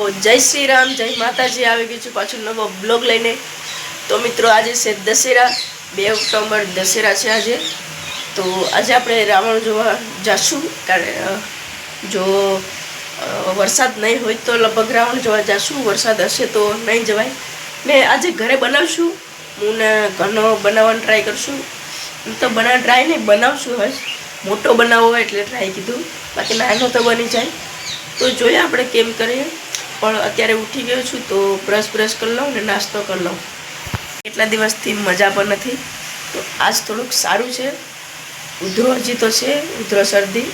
જય શ્રી રામ, જય માતાજી. આવી ગયું છું પાછું નવો બ્લોગ લઈને. તો મિત્રો આજે છે દશેરા, 2 ઓક્ટોબર દશેરા છે આજે. તો આજે આપણે રાવણ જોવા જઈશું. કારણ જો વરસાદ નહીં હોય તો લગભગ રાવણ જોવા જઈશું, વરસાદ હશે તો નહીં જવાય. ને આજે ઘરે બનાવશું, હું ને ઘરનો બનાવવાનો ટ્રાય કરશું. તો ટ્રાય નહીં બનાવશું, હશ મોટો બનાવવો હોય એટલે ટ્રાય કીધું, બાકી નાનો તો બની જાય. તો જોઈએ આપણે કેમ કરીએ. પણ અત્યારે ઉઠી ગયો છું તો બ્રશ કરી લઉં ને નાસ્તો કરી લઉં. કેટલા દિવસથી મજા પણ નથી, તો આજ થોડુંક સારું છે. ઉધરો હજી તો છે, ઉધરો શરદી,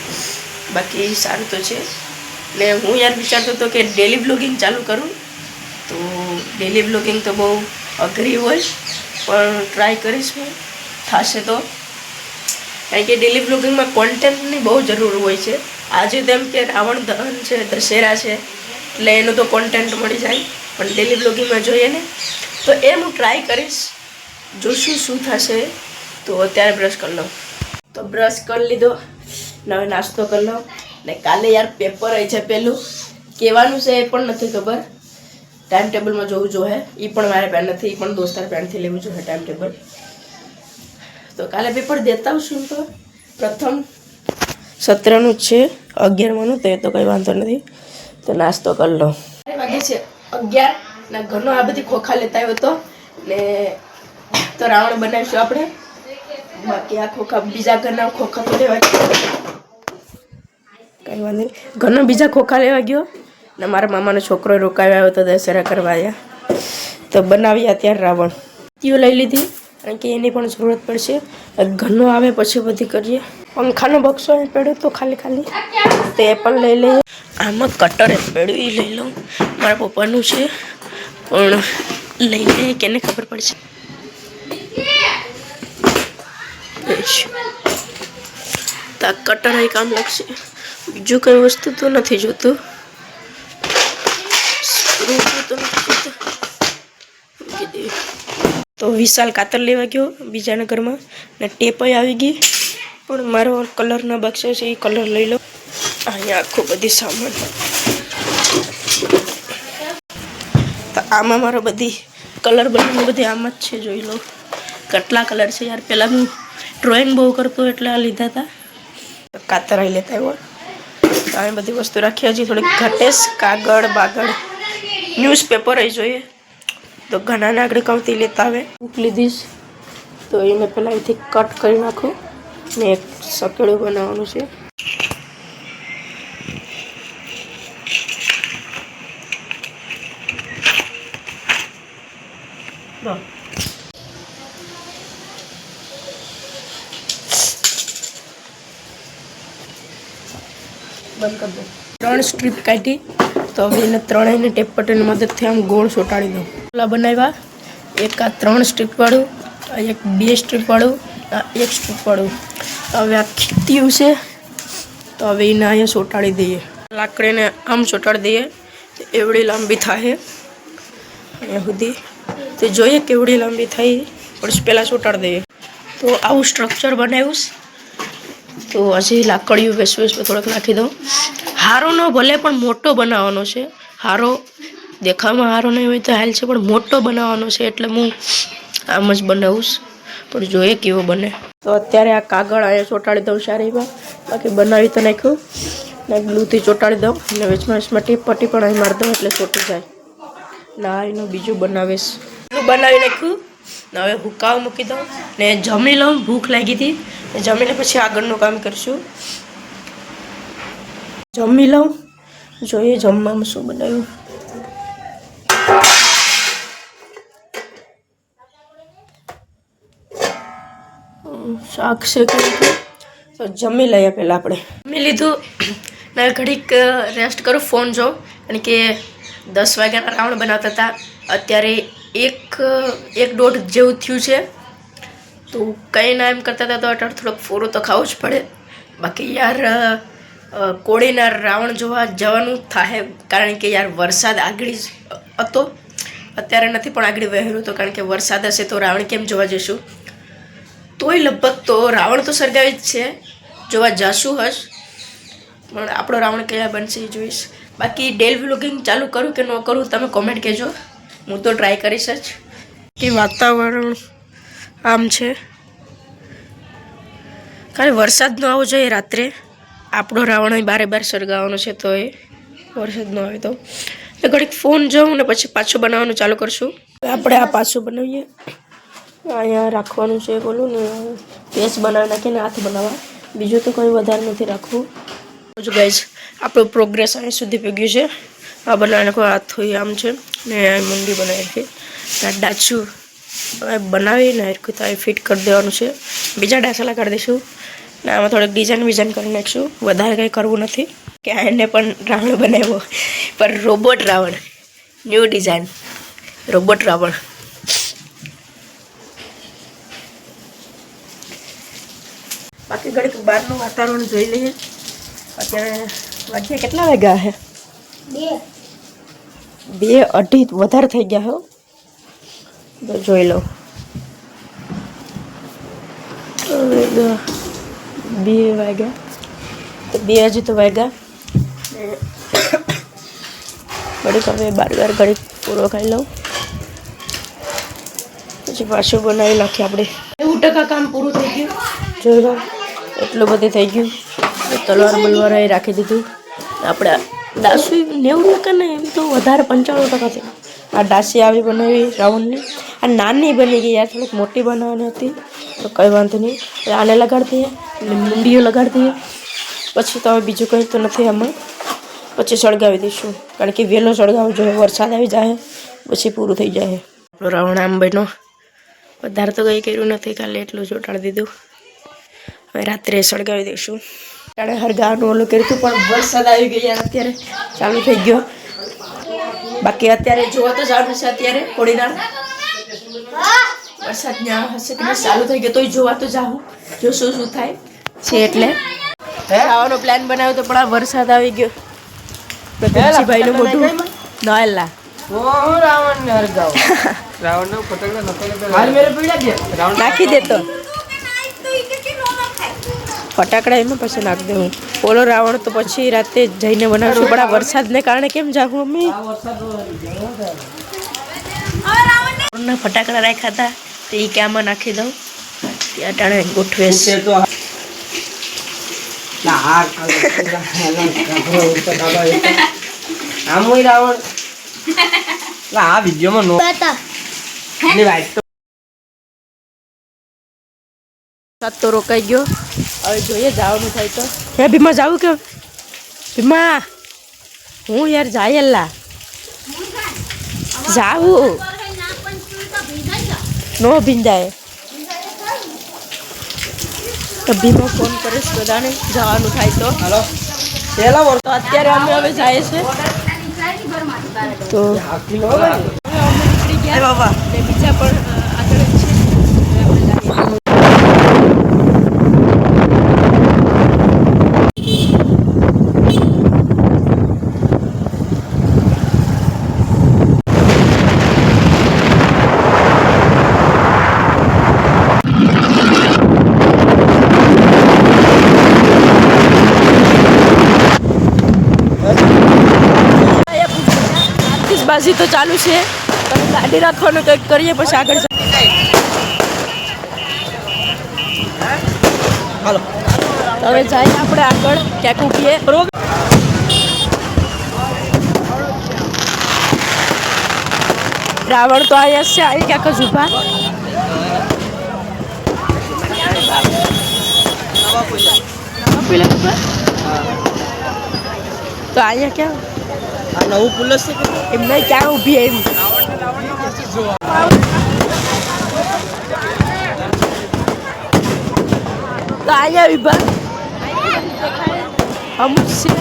બાકી સારું તો છે. ને હું યાર વિચારતો હતો કે ડેલી બ્લોગિંગ ચાલુ કરું. તો ડેલી બ્લોગિંગ તો બહુ અઘરી હોય, પણ ટ્રાય કરીશ હું, થશે તો. કારણ કે ડેલી બ્લોગિંગમાં કોન્ટેન્ટની બહુ જરૂર હોય છે. આજે તેમ કે રાવણ દહન છે, દશેરા છે, એટલે એનું તો કોન્ટેન્ટ મળી જાય. પણ ડેલી બ્લોગિંગમાં જોઈએ ને, તો એ હું ટ્રાય કરીશ, જોશું શું થશે. તો અત્યારે બ્રશ કરી લઉં. તો બ્રશ કરી લીધો, હવે નાસ્તો કરી લઉં. ને કાલે યાર પેપર હોય છે, પેલું કહેવાનું છે એ પણ નથી ખબર. ટાઈમ ટેબલમાં જોવું જોઈએ, એ પણ મારે પેન નથી, એ પણ દોસ્તાર પેનથી લેવું જોઈએ ટાઈમ ટેબલ. તો કાલે પેપર દેતા આવશું. તો પ્રથમ સત્રનું જ છે, 11માનું, તો એ તો કંઈ વાંધો નથી. તો નાસ્તો કરી લો. વાગે છે 11 ને ઘરનો આ બધી ખોખા લેતા આવ્યો હતો ને. તો રાવણ બનાવીશું આપણે. બાકી આ ખોખા બીજા ઘરના ખોખા તો લેવા ગયો, કંઈ વાંધો નહીં. ઘરનો બીજા ખોખા લેવા ગયો ને મારા મામાનો છોકરો રોકાવ્યો આવ્યો તો દશેરા કરવા આવ્યા. તો બનાવીએ અત્યારે રાવણ. તીઓ લઈ લીધી, કારણ કે એની પણ જરૂરત પડશે. ઘરનો આવે પછી બધી કરીએ. પંખાનો બક્સો એ પડ્યો તો ખાલી તો એ પણ લઈ લઈએ. આમાં કટર એ પડ્યું, એ લઈ લઉં. મારા પપ્પાનું છે, પણ લઈ લઈએ, કેને ખબર પડશે. તો આ કટર એ કામ લાગશે, બીજું કઈ વસ્તુ તો નથી જોતું. તો વિશાલ કાતર લેવા ગયો બીજાના ઘરમાં, ને ટેપ આવી ગઈ. પણ મારો કલરના બક્સો છે, એ કલર લઈ લો. અહીંયા આખો બધી સામાન. તો આમાં મારો બધી કલર બધી આમાં જ છે, જોઈ લો કેટલા કલર છે યાર. પહેલાં હું ડ્રોઈંગ બહુ કરતો એટલે આ લીધા હતા. કાતર આવી લેતા આવ્યો. તો આવી બધી વસ્તુ રાખી. હજી થોડીક ઘટેશ, કાગળ બાગળ, ન્યૂઝપેપર એ જોઈએ. તો ઘણાને આગળ કવતી લેતા આવે. બુક લીધીશ, તો એને પહેલાં અહીંથી કટ કરી નાખું ને એક સકેડું બનાવવાનું છે. બંધ કરી દો. 3 સ્ટ્રીપ કાઢી, તો હવે એને ત્રણેયને ટેપ પટ્ટીની મદદથી આમ ગોળ ચોંટાડી દઉં. ઓલા બનાવ્યા, એક આ 3 સ્ટ્રીપ વાળું, એક 2 સ્ટ્રીપ વાળું, આ 1 સ્ટ્રીપ વાળું. હવે આ ખીત્યું છે, તો હવે એને અહીંયા ચોંટાડી દઈએ. લાકડીને આમ ચોંટાડી દઈએ તો એવડી લાંબી થાય અહીંયા સુધી. તો જોઈએ કેવડી લાંબી થઈ, પણ પહેલાં ચોંટાડી દઈએ. તો આવું સ્ટ્રક્ચર બનાવ્યું. તો હજી લાકડીયું વેસવેસ થોડોક નાખી દઉં. હારો ન ભલે, પણ મોટો બનાવવાનો છે. હારો દેખાવામાં હારો નહીં હોય તો હાલ છે, પણ મોટો બનાવવાનો છે, એટલે હું આમ જ બનાવું. પણ જોઈએ કેવો બને. તો અત્યારે આ કાગળ અહીંયા ચોંટાડી દઉં સારીમાં. બાકી બનાવી તો નાખ્યું ને ગ્લુથી ચોંટાડી દઉં, અને વેચમાં ટીપ પટ્ટી પણ અહીં મારી દઉં એટલે ચોંટી જાય. ના એનું બીજું બનાવીશ. બનાવી નાખ્યું. હવે હુકાવ મૂકી દઉં ને જમી લઉં. ભૂખ લાગી હતી, જમીને પછી આગળનું કામ કરીશું. જમી લઉં, જોઈએ જમવામાં શું બનાવ્યું. શાક શેકી, તો જમી લઈએ પહેલાં આપણે. જમી લીધું ને ઘડીક રેસ્ટ કરું, ફોન જોઉં. કારણ કે 10 વાગ્યાના રાવણ બનાવતા હતા, અત્યારે 1-1:30 જેવું થયું છે. તો કંઈ ના એમ કરતા હતા, તો અટાણ થોડોક ફોરો તો ખાવો જ પડે. બાકી યાર કોળીના રાવણ જોવા જવાનું થાય, કારણ કે યાર વરસાદ આગળ હતો, અત્યારે નથી, પણ આગળ વહેલું હતો. કારણ કે વરસાદ હશે તો રાવણ કેમ જોવા જઈશું. તોય લગભગ તો રાવણ તો સળગાવી જ છે, જોવા જશું હશ. પણ આપણો રાવણ કયા બનશે એ જોઈશ. બાકી ડેલ વ્લોગિંગ ચાલુ કરું કે ન કરું તમે કોમેન્ટ કહેજો. હું તો ટ્રાય કરીશ જ. કે વાતાવરણ આમ છે, ખાલી વરસાદ ન આવવો જોઈએ રાત્રે. આપણો રાવણ બારે બાર સળગાવવાનો છે, તો એ વરસાદ ન આવે તો ઘડીક ફોન જોઉં ને પછી પાછું બનાવવાનું ચાલુ કરશું. આપણે આ પાછું બનાવીએ. અહીંયા રાખવાનું છે બોલું ને પેસ્ટ બનાવી નાખીને હાથ બનાવવા. બીજું તો કંઈ વધારે નથી રાખવું. જો ગાઈઝ આપણો પ્રોગ્રેસ અહીં સુધી પગ્યું છે. આ બનાવી નાખો. હાથ હોય આમ છે ને મુંડી બનાવી નાખી. ત્યાં ડાચું બનાવીને હરખું તો ફિટ કરી દેવાનું છે. બીજા ડાચા લગાડી દઈશું ને આમાં થોડીક ડિઝાઇન કરી નાખીશું. વધારે કંઈ કરવું નથી. કે એને પણ રાવણ બનાવ્યો, પણ robot Ravan, new design robot Ravan. બાકી ઘડીક બહારનું વાતાવરણ જોઈ લઈએ. અત્યારે વાગ્યા કેટલા વાગ્યા છે? 2:30 વધારે થઈ ગયા હો. તો જોઈ લો 2 વાગ્યા તો 2 હજી તો વાગ્યા. ઘડીક હવે 12 ઘડીક પૂરો ખાઈ લઉં પછી પાછું બનાવી નાખીએ આપણે. 90% કામ પૂરું થઈ ગયું. જોઈ લો એટલું બધું થઈ ગયું. તલવાર બલવાર એ રાખી દીધું. આપણે ડાસી 90% ને એમ તો વધારે 95% છે. આ ડાસી આવી બનાવી રાઉન્ડની. આ નાની બની ગઈ યાર, થોડીક મોટી બનાવવાની હતી તો કંઈ વાંધો નહીં. આને લગાડી દઈએ એટલે મુંડીઓ લગાડી દઈએ. પછી તો હવે બીજું કંઈ તો નથી આમાં. પછી સળગાવી દઈશું, કારણ કે વહેલો સળગાવવો જોઈએ. વરસાદ આવી જાય પછી પૂરું થઈ જાય. આપણો રાવણ આમ બન્યો. વધારે તો કંઈ કર્યું નથી, કાલે એટલું ચોંટાડી દીધું. હવે રાત્રે સળગાવી દઈશું. ત્યારે હરગાવાનું ઓલું કર્યું હતું પણ વરસાદ આવી ગયો. અત્યારે ચાલુ થઈ ગયો. બાકી અત્યારે જોવા તો જવાનું છે. અત્યારે કોડીનાર વરસાદ ત્યાં હશે કે ચાલુ થઈ ગયો તોય જોવા તો જાઉં, જો શું થાય છે. એટલે ખાવાનો પ્લાન બનાવ્યો તો પણ આ વરસાદ આવી ગયો. ભાઈ નું મોટું નોયલા નાખી દેતો ફટાકડા એમાં પછી નાખી દઉં. ઓલો રાવણ તો પછી રાતે જઈને બનાવશું. પણ આ વરસાદને કારણે કેમ જાગું મમ્મી? ફટાકડા રાખ્યા હતા તો એ ક્યાંમાં નાખી દઉં. ત્યાં ટાણે ગોઠવે તો રોકાઈ ગયો. હવે જોઈએ જવાનું થાય તો. હે ભીમા જાવું કે? ભીમા હું યાર જાયેલા જાવું નો ભીંજાય. તો ભીમો ફોન કરીશ બધાને જવાનું થાય તો. તો અત્યારે અમે હવે જાય છે તો નીકળી ગયા બાબા. બીજા પણ આગળ જ છે. બાજી તો ચાલુ છે. ગાડી રાખવાનું કંઈક કરીએ પછી આગળ. હાલો હવે જાય આપણે આગળ ક્યાંક ઉભીએ. રાવણ તો અહીંયા છે, અહીં ક્યાંક જ ઉભા. તો અહીંયા ક્યાં આ નવું પુલ છે એમને ક્યાં ઊભી એમ તો અહીંયા વિભાગ અમુક છે.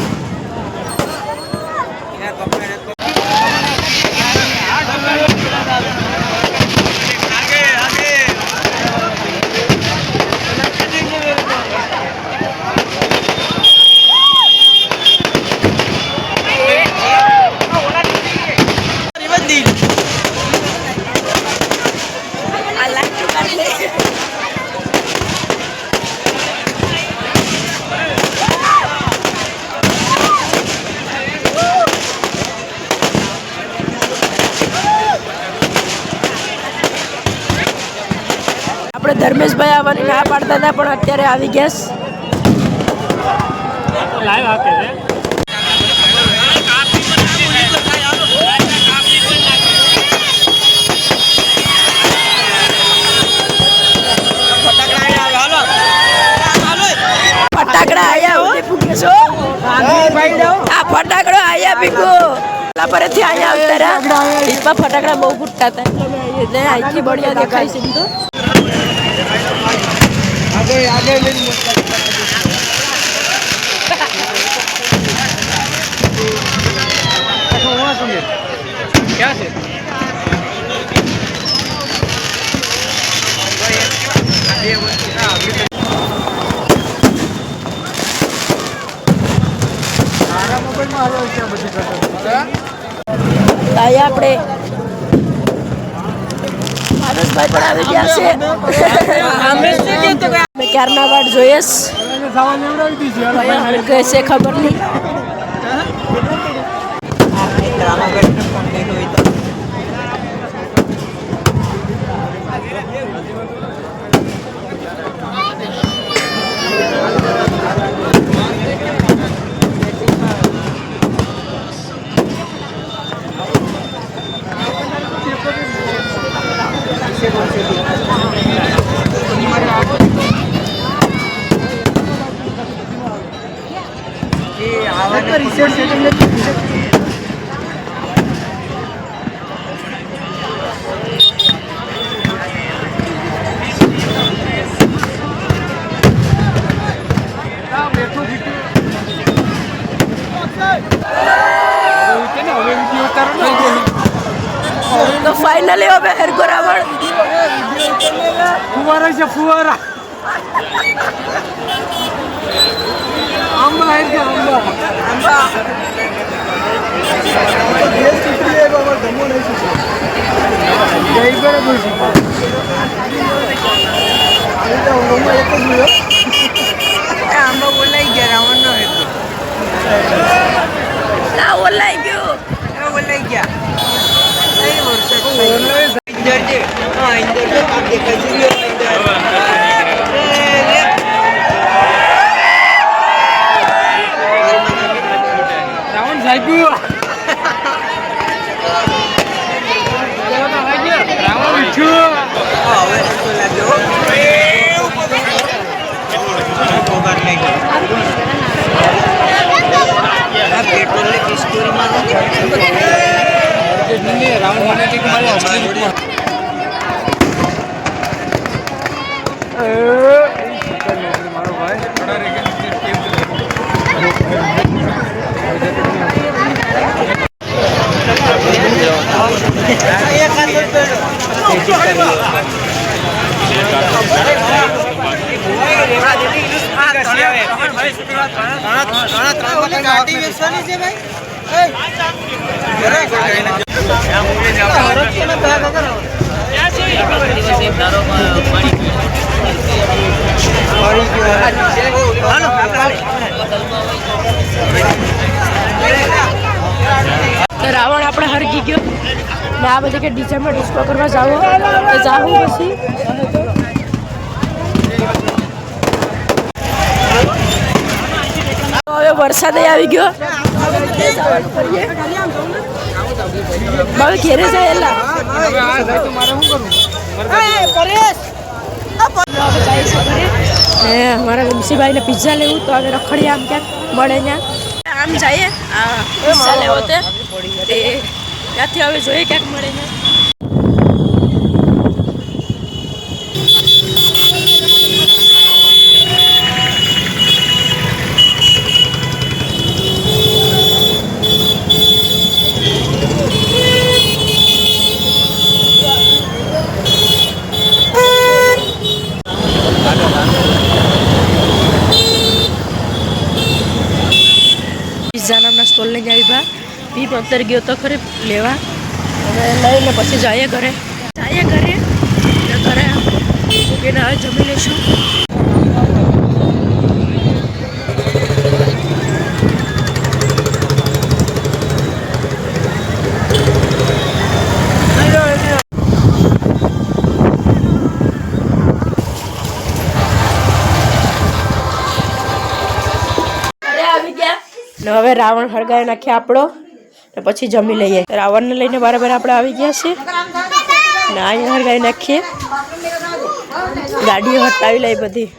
આપણે ધર્મેશભાઈ આવવાની ના પાડતા હતા પણ અત્યારે આવી ગયા લાઈવ આપે છે ફટાકડા આયા ઉદે પૂકે છો આ ફટાકડો આયા પીકો પરથી આયા ઉતરા ઈસમાં ફટાકડા બહુ ફૂટતા હતા એટલે અહીંથી બળિયા દેખાય છે તો क्या છે આયા આપણે માનસભાઈ પણ આવી ગયા છે મેં ક્યારના વાટ જોઈશ કહેશે ખબર નહીં તો ફાઇનલી હવે હેરકો રાવણ ફુવારા છે ફુવારા આંબા હે કે આંબા આંબા દેશ ચૂંટણી એ બાબા ધમો નહીં છે જઈ બરાબર છે આ તો રોમા એક જ મિનિટ આંબા બોલાઈ ગયા રાવણ નો હતો ના ઓલાઈ ગયો બોલાઈ ગયા સહી વર્ષ ઇન્દર જે હા ઇન્દર જે આપ દેખાઈ છે રાવણ જાગ્યો રાવણ ઉઠ્યો હવે તો લાગ્યો કોબર લઈ ગયો આ પેટ્રોલ ની સ્ટોરી માં રાવણ મને કે મારે અસલી રૂપમાં મારો ભાઈ થોડા રે રાવણ આપણે હરગી ગયો ને આ બધી કે ડીજેમાં ડિસ્કો કરવા જાવ તો જાવું પછી હવે વરસાદ આવી ગયો મારે ઘેરે જાય અમારા વિમસીભાઈ ને પિઝા લેવું તો હવે રખડી આમ ક્યાંક મળે ત્યાં આમ જઈએ પિઝા લેવો તે ત્યાંથી હવે જોઈએ ક્યાંક મળે ને પિઝા નામના સ્ટોલ લઈને આવી બા પીપ અંતર ગયો તો ખરે લેવા હવે લઈને પછી જઈએ ઘરે ઘરે મૂકીને હવે જમી લઈશું હવે રાવણ હરગાઈ નાખીએ આપણો ને પછી જમી લઈએ. રાવણને લઈને બરાબર આપણે આવી ગયા છે ને અહીંયા હરગાઈ નાખીએ. ગાડીઓ હટાવી લઈ બધી.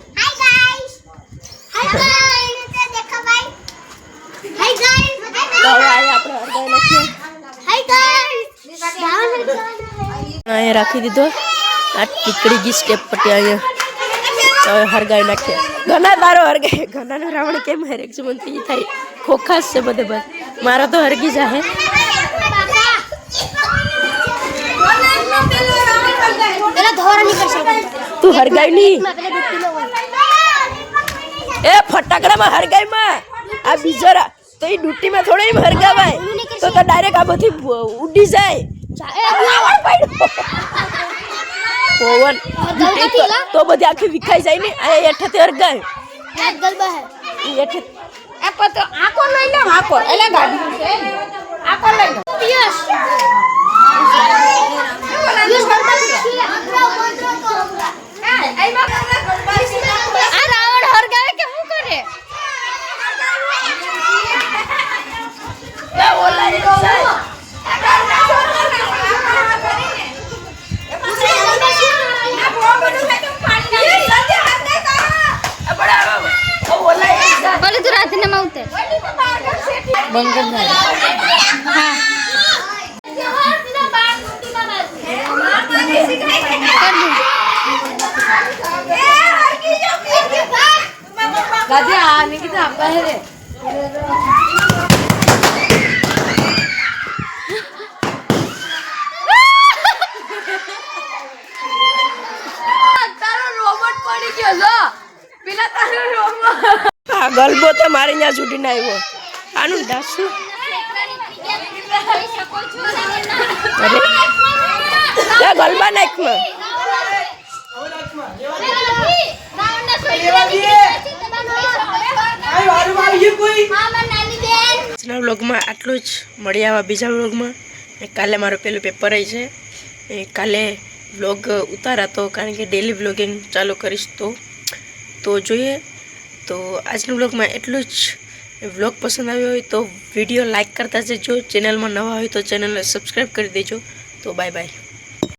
તો હવે અહીંયા આપણે હરગાઈ નાખીએ. અહીંયા રાખી દીધો. આ ટીકડી ગઈ સ્ટેપ પટ્ટી અહીંયા. હવે હરગાઈ નાખીએ. ઘણા તારો હરગાઈ ઘણાનો રાવણ કેમ હરેક છે મને ઈ થાય ખોખાસ છે બધે બસ. મારો તો હરગી જાહે. તું હરગાઈ ની એ ફટાકડામાં હરગાઈમાં આ બીજો તો એ ડૂટીમાં થોડો એમ હરગાવાય તો ડાયરેક્ટ આ બધી ઉડી જાય. પવન તો બધી આખી વિખાઈ જાય ને આ એઠેથી હરગાય આકો લઈ લે આકો એટલે ગાડી આકો લઈ લે રાવણ હરગાવે કે શું કરે ગલબો તો મારે ત્યાં છૂટીને આવ્યો. આનું ડાસું ગલબા નાખમાં આજના વ્લોગમાં આટલું જ. મળી આવા બીજા વ્લોગમાં. કાલે મારો પેલું પેપર છે એ કાલે વ્લોગ ઉતારાતો કારણ કે ડેલી વ્લોગિંગ ચાલુ કરીશ તો જોઈએ. તો આજના વ્લોગમાં એટલું જ. વ્લોગ પસંદ આવ્યો હોય તો વિડીયો લાઈક કરતા જજો. ચેનલમાં નવા હોય તો ચેનલને સબસ્ક્રાઈબ કરી દેજો. તો બાય બાય.